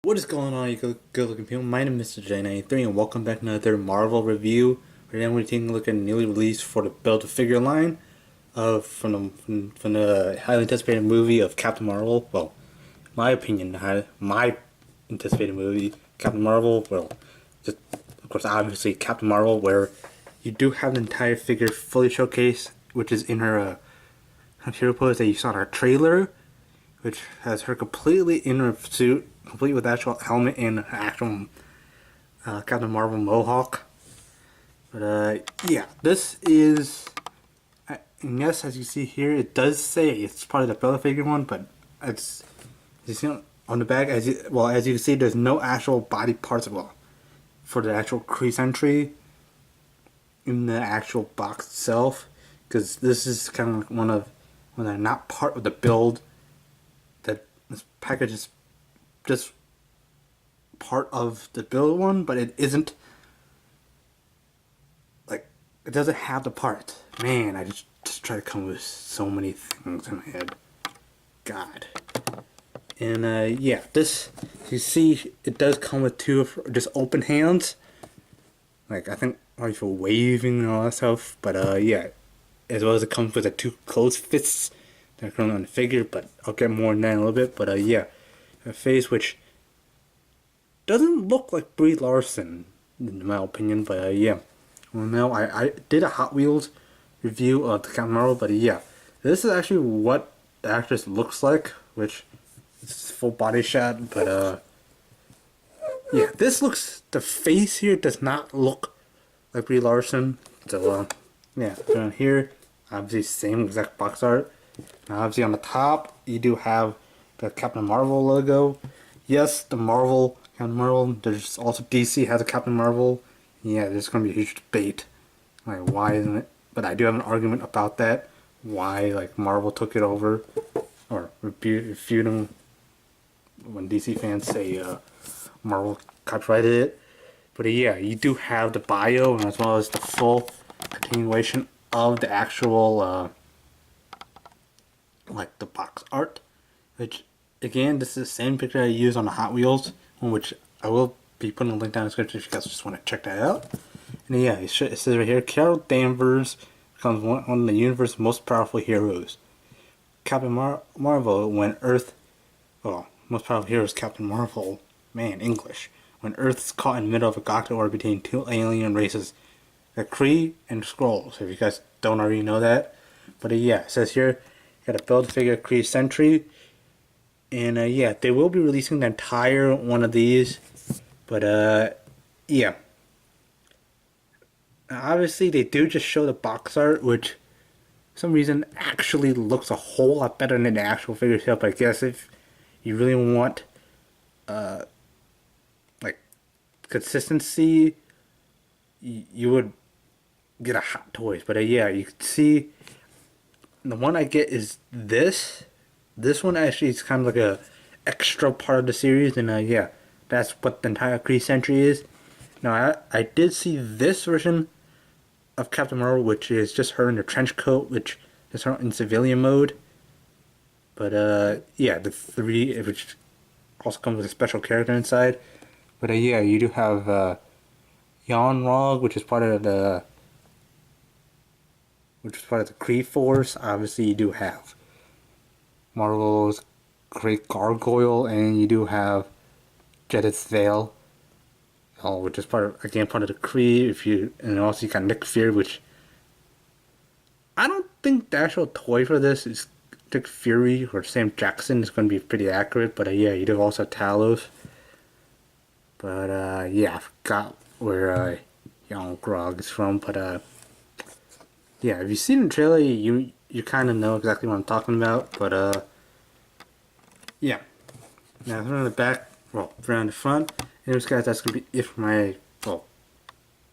What is going on, you good looking people? My name is Mr. J93 and welcome back to another Marvel review. Right now we're taking a look at a newly released for the Build-A-Figure line from the highly anticipated movie of Captain Marvel. Well, my opinion, my anticipated movie, Captain Marvel. Well, just of course obviously Captain Marvel, where you do have the entire figure fully showcased, which is in her hero pose that you saw in our trailer, which has her completely in her suit, complete with actual helmet and actual Captain Marvel mohawk. But yeah, this is, and yes, as you see here, it does say it's part of the Build-A-Figure one, but it's, as you see on the back, as you can see, there's no actual body parts, well, for the actual Kree sentry in the actual box itself, because this is kind of like when they're not part of the build. That this package is just part of the build one, but it isn't, like, it doesn't have the part. Man, I just try to come up with so many things in my head. God. And yeah, this, you see, it does come with two just open hands. Like, I think probably for waving and all that stuff. But yeah, as well as it comes with the two closed fists that are currently on the figure, but I'll get more in that in a little bit. But yeah, a face which doesn't look like Brie Larson, in my opinion. But yeah, well, now I did a Hot Wheels review of the Captain Marvel, but yeah, this is actually what the actress looks like, which is full body shot. But yeah, this looks, the face here does not look like Brie Larson. So yeah, down here, obviously same exact box art. Now obviously on the top, you do have the Captain Marvel logo. Yes, the Captain Marvel. There's also DC has a Captain Marvel. Yeah, there's going to be a huge debate. Like, why isn't it? But I do have an argument about that. Why, like, Marvel took it over. Or refuting when DC fans say Marvel copyrighted it. But yeah, you do have the bio as well as the full continuation of the actual like the box art, which again, this is the same picture I used on the Hot Wheels one, which I will be putting a link down in the description if you guys just want to check that out. And yeah, it says right here, Carol Danvers becomes one of the universe's most powerful heroes. Captain Marvel, when Earth, well, most powerful heroes, Captain Marvel, man, English. When Earth is caught in the middle of a galactic war between two alien races, the Kree and Skrulls, if you guys don't already know that. But yeah, it says here, you got a Build-A-Figure Kree Sentry. And yeah, they will be releasing the entire one of these. But yeah. Now, obviously, they do just show the box art, which for some reason actually looks a whole lot better than the actual figure itself. But I guess if you really want like consistency, you would get a Hot Toys. But yeah, you can see the one I get is this. This one actually is kind of like a extra part of the series, and yeah, that's what the entire Kree Sentry is. Now I did see this version of Captain Marvel, which is just her in the trench coat, which is her in civilian mode. But yeah, the three, which also comes with a special character inside. But yeah, you do have Yon Rog, which is part of the Kree Force. Obviously, you do have Marvel's Great Gargoyle, and you do have Jedith's Veil, which is part of the Kree. And also you got Nick Fury, which I don't think the actual toy for this is Nick Fury or Sam Jackson is going to be pretty accurate. But yeah, you do also have Talos. But yeah, I forgot where Young Grog is from. But yeah, if you've seen the trailer, you kind of know exactly what I'm talking about. But yeah. Now from the back, well, around the front. Anyways, guys, that's gonna be it for my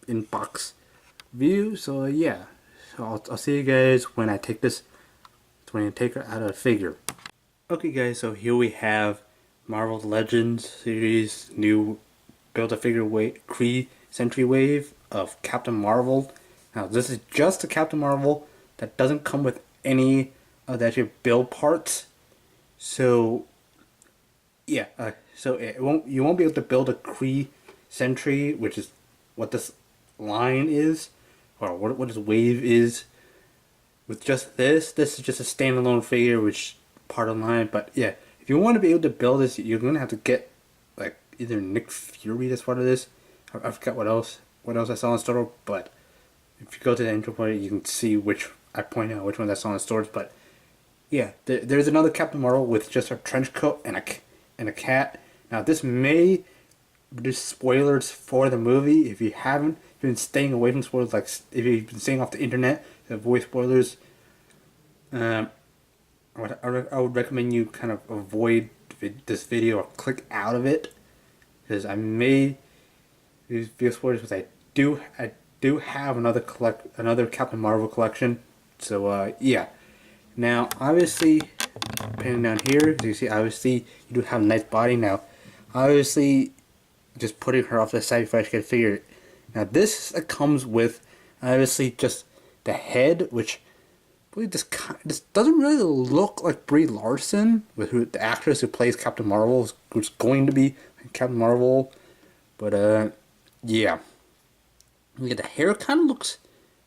in-box view. So yeah, so I'll see you guys when I take this, when I take her out of the figure. Okay, guys, so here we have Marvel Legends series new Build-A-Figure Kree Sentry Wave of Captain Marvel. Now this is just a Captain Marvel that doesn't come with any of the actual build parts. So yeah, so you won't be able to build a Kree sentry, which is what this line is, or what this wave is. With just this is just a standalone figure, which part of the line. But yeah, if you want to be able to build this, you're gonna have to get like either Nick Fury as part of this. I forgot what else I saw in the store, but if you go to the intro point, you can see which I point out which ones I saw in the stores. But yeah, there's another Captain Marvel with just a trench coat and a cat. Now this may produce spoilers for the movie. If you haven't been staying away from spoilers, like if you've been staying off the internet to avoid spoilers, I would recommend you kind of avoid this video or click out of it, because I may feel spoilers, because I do have another Captain Marvel collection. So yeah. Now obviously, depending down here, as you see, obviously you do have a nice body. Now obviously, just putting her off the side before I get figure. Now this comes with obviously just the head, which I believe this doesn't really look like Brie Larson, with the actress who plays Captain Marvel, who's going to be Captain Marvel. But yeah, the hair kind of looks,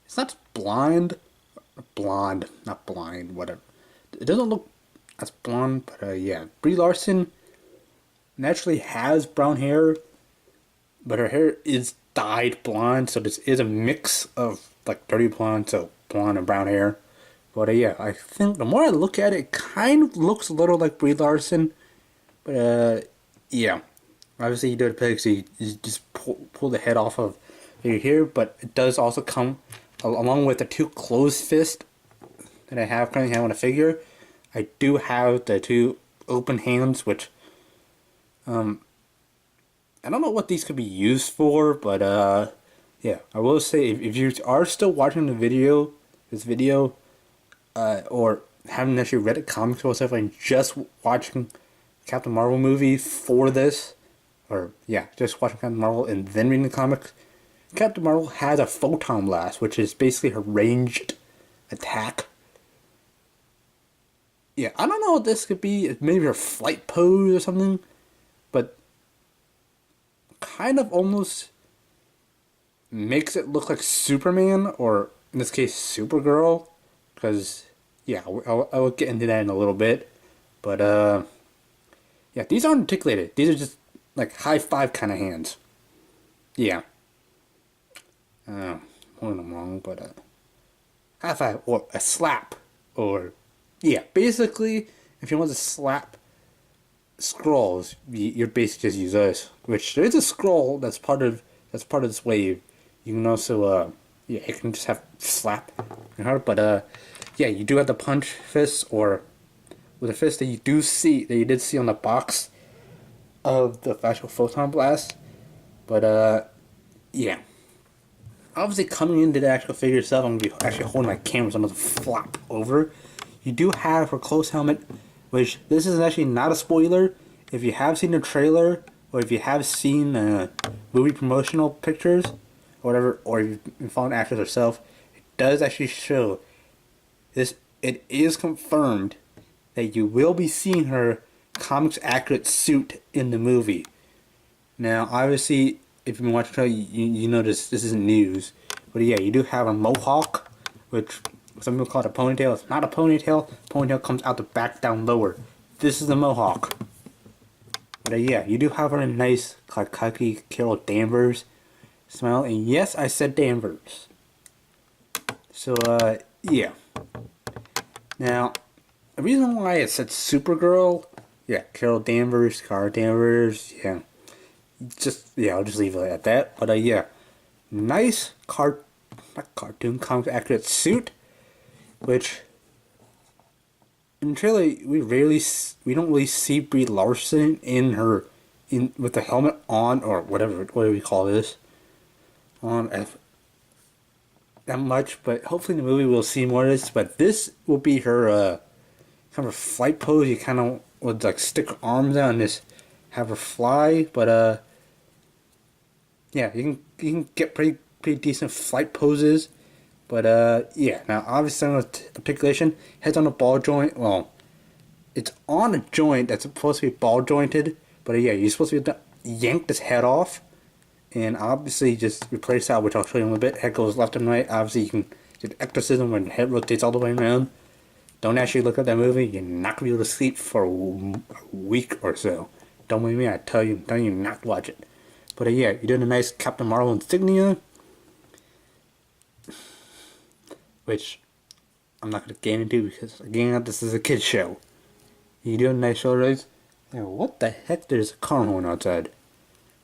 it's not blonde, not blind, whatever. It doesn't look as blonde, but yeah, Brie Larson naturally has brown hair, but her hair is dyed blonde, so this is a mix of like dirty blonde, so blonde and brown hair. But yeah, I think the more I look at it, it kind of looks a little like Brie Larson. But yeah, obviously you do it big, so you just pull the head off of here. But it does also come along with the two closed fists that I currently have on a figure. I do have the two open hands, which I don't know what these could be used for, but yeah, I will say if you are still watching this video, or haven't actually read the comics or stuff, and just watching Captain Marvel movie for this, or yeah, just watching Captain Marvel and then reading the comics, Captain Marvel has a photon blast, which is basically her ranged attack. Yeah, I don't know what this could be. Maybe her flight pose or something, but kind of almost makes it look like Superman, or in this case Supergirl, because yeah, I will get into that in a little bit. But yeah, these aren't articulated. These are just like high five kind of hands. Yeah. Holding them wrong, but high five or a slap, or yeah, basically if you want to slap scrolls, you're basically just use this. Which there is a scroll that's part of this wave. You can also yeah, you can just have slap and hard, but yeah, you do have the punch fist, or with a fist that you did see on the box of the actual photon blast. But yeah, obviously coming into the actual figure itself, I'm gonna be actually holding my camera, so I'm gonna flop over. You do have her close helmet, which this is actually not a spoiler. If you have seen the trailer, or if you have seen movie promotional pictures, or whatever, or you've been following the actress herself, it does actually show this. It is confirmed that you will be seeing her comics accurate suit in the movie. Now, obviously, if you've been watching the trailer, you know this isn't news. But yeah, you do have a mohawk, which some people call it a ponytail. It's not a ponytail. Ponytail comes out the back down lower. This is a mohawk. But yeah, you do have her in nice, cocky Carol Danvers smile. And yes, I said Danvers. So, yeah. Now, the reason why it said Supergirl, yeah, Carol Danvers, Cara Danvers, yeah. I'll just leave it at that. But yeah, nice not cartoon, comic accurate suit, which in the trailer we don't really see Brie Larson with the helmet on, or whatever we call this, on that much. But hopefully in the movie we'll see more of this. But this will be her kind of flight pose. You kind of would like stick her arms out and just have her fly. But yeah, you can get pretty decent flight poses. But yeah, now obviously with articulation, head's on a ball joint. Well, it's on a joint that's supposed to be ball jointed, But yeah, you're supposed to be yank this head off, and obviously just replace that, which I'll show you in a little bit. Head goes left and right. Obviously you can get exorcism when the head rotates all the way around. Don't actually look at that movie. You're not gonna be able to sleep for a week or so. Don't believe me, I tell you not to watch it. But yeah, you're doing a nice Captain Marvel insignia, which I'm not gonna get into because again, this is a kids show. You're doing a nice shoulder raise. Yeah, what the heck? There's a car horn outside.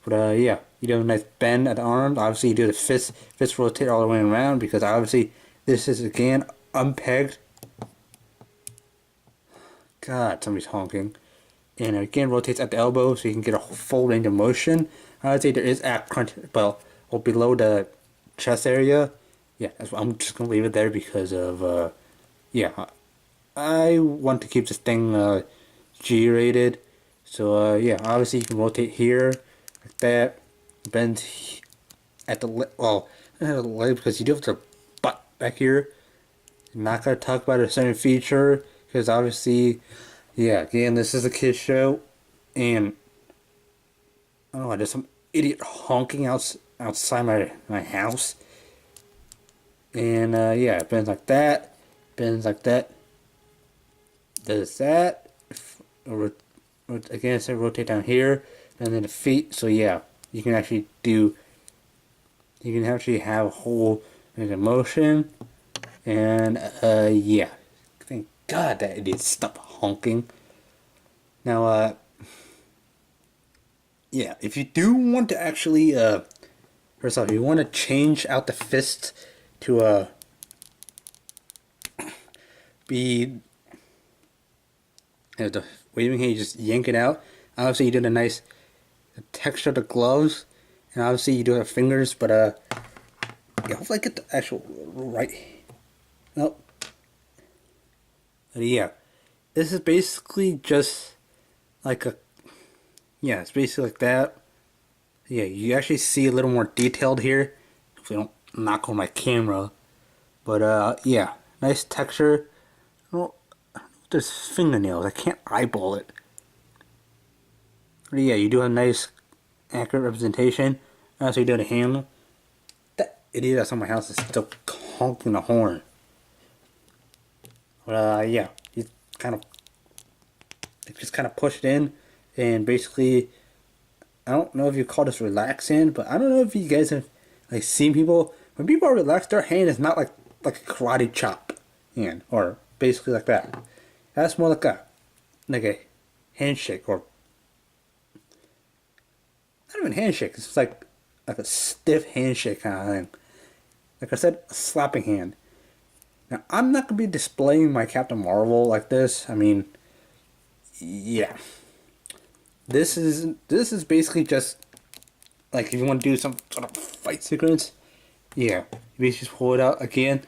But yeah, you do a nice bend at the arms. Obviously, you do the fist rotate all the way around because obviously this is again unpegged. God, somebody's honking. And again, rotates at the elbow so you can get a full range of motion. I would say there is at crunch, well, or below the chest area. Yeah, I'm just gonna leave it there because of yeah, I want to keep this thing G-rated. So yeah, obviously you can rotate here like that, bend at the well, not at the leg because you do have the butt back here. I'm not gonna talk about a certain feature because obviously, yeah, again, this is a kids show, and I don't know, there's some idiot honking outside my house, and yeah, it bends like that, does that. Again, so rotate down here, and then the feet. So yeah, you can actually have a whole range of motion, and yeah. Thank God that idiot stopped honking. Now, yeah, if you do want to actually, first off, if you want to change out the fist to be the waving hand, you just yank it out. Obviously, you did a nice texture of the gloves, and obviously you do have fingers, but yeah, hopefully I get the actual right. Nope. But yeah, this is basically just like a, yeah, it's basically like that. Yeah, you actually see a little more detailed here. Hopefully, I don't knock on my camera, but yeah, nice texture. Well, there's fingernails. I can't eyeball it. But yeah, you do a nice, accurate representation. Also, you do the handle. That idiot that's on my house is still honking the horn. But yeah, you just kind of push it in, and basically, I don't know if you call this relaxing, but I don't know if you guys have like seen people when people are relaxed, their hand is not like a karate chop hand, or basically like that. That's more like a handshake, or not even handshake. It's just like a stiff handshake kind of thing. Like I said, a slapping hand. Now I'm not gonna be displaying my Captain Marvel like this. I mean, yeah, this is basically just like if you want to do some sort of fight sequence. Yeah, you basically just pull it out again.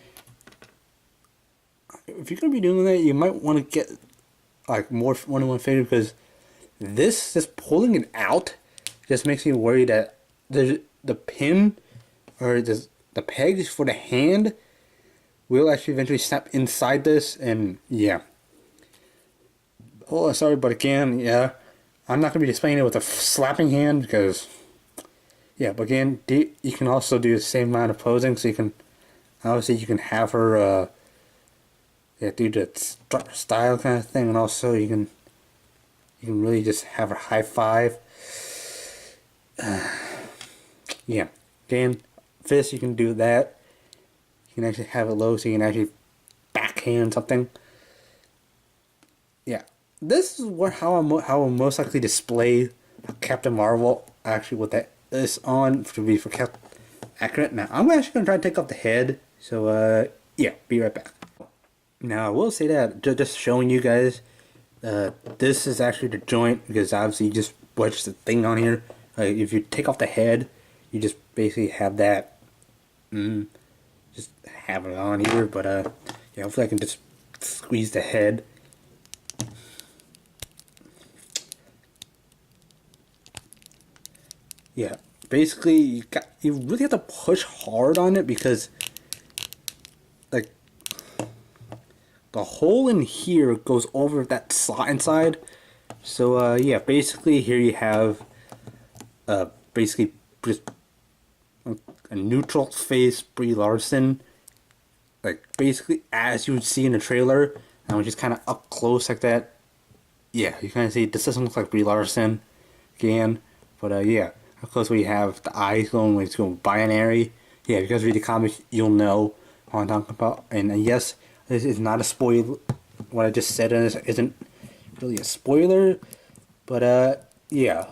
If you're gonna be doing that, you might want to get like more one-on-one figure because this just pulling it out just makes me worry that the pin or the pegs for the hand will actually eventually snap inside this, and yeah. Oh, sorry, but again, yeah, I'm not gonna be displaying it with a slapping hand because, yeah. But again, you can also do the same amount of posing, so you can obviously you can have her yeah, do the style kind of thing, and also you can really just have her high five. Yeah, again, fist you can do that. You can actually have it low, so you can actually backhand something. Yeah, this is how I'll most likely display Captain Marvel actually with this on to be for accurate. Now I'm actually gonna try to take off the head. So yeah, be right back. Now I will say that just showing you guys, this is actually the joint because obviously you just watch the thing on here. If you take off the head, you just basically have that. Just have it on here, but yeah, hopefully I can just squeeze the head. Yeah, basically you really have to push hard on it because like the hole in here goes over that slot inside, So yeah, basically here you have basically just a neutral face Brie Larson, like basically as you would see in the trailer, and just kind of up close like that. Yeah, you kind of see this doesn't look like Brie Larson again, but yeah, of course we have the eyes going when it's going binary. Yeah, if you guys read the comics, you'll know what I'm talking about. And yes, this is not a spoiler. What I just said isn't really a spoiler, but yeah.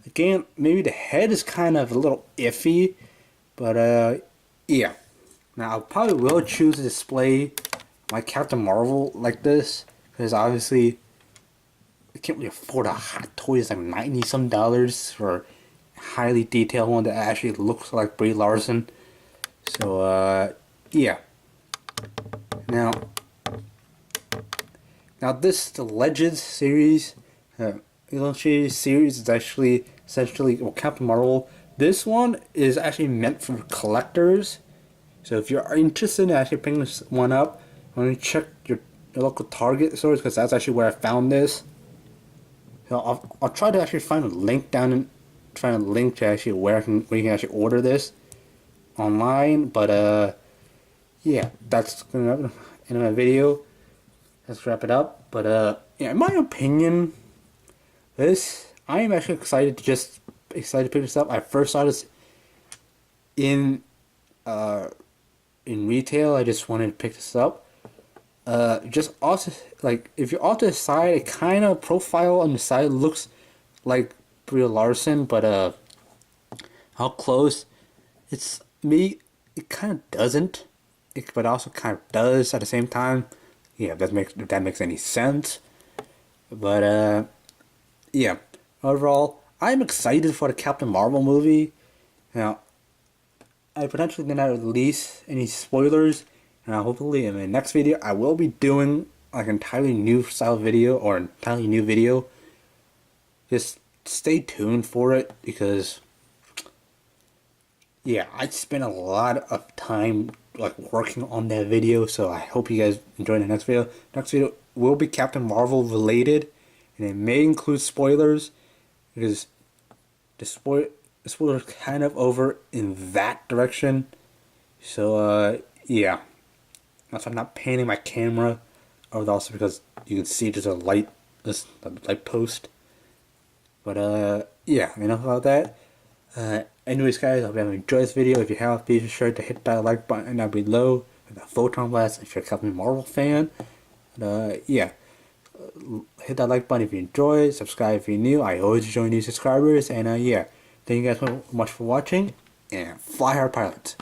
Again, maybe the head is kind of a little iffy, but yeah. Now I probably will choose to display my Captain Marvel like this, because obviously I can't really afford a hot toy. It's like 90 some dollars for a highly detailed one that actually looks like Brie Larson. So yeah. Now this the Legends series, Illustrated series is actually essentially Captain Marvel. This one is actually meant for collectors. So if you're interested in actually picking this one up, why don't you check your local Target stores, because that's actually where I found this. So I'll try to actually find a link down and find a link to actually where you can actually order this online. But yeah, that's gonna end my video. Let's wrap it up. But yeah, in my opinion, I am actually excited to pick this up. I first saw this in retail. I just wanted to pick this up. Just also, like, if you're off to the side, it kind of profile on the side looks like Brie Larson, but how close it's me, it kind of doesn't, but also kind of does at the same time. Yeah, if that makes any sense. But yeah, overall, I'm excited for the Captain Marvel movie. Now, I potentially did not release any spoilers, and hopefully in the next video I will be doing like an entirely new style video or an entirely new video. Just stay tuned for it, because yeah, I spent a lot of time like working on that video, so I hope you guys enjoy the next video. Next video will be Captain Marvel related, and it may include spoilers, because the spoilers kind of over in that direction. So yeah, that's why I'm not panning my camera over, also because you can see there's a light post. But yeah, enough about that. Anyways, guys, I hope you have enjoyed this video. If you have, be sure to hit that like button down below, and the photon blast if you're a Captain Marvel fan. Yeah, hit that like button if you enjoyed. Subscribe if you're new. I always enjoy new subscribers. And yeah, thank you guys so much for watching. And fly hard, pilots.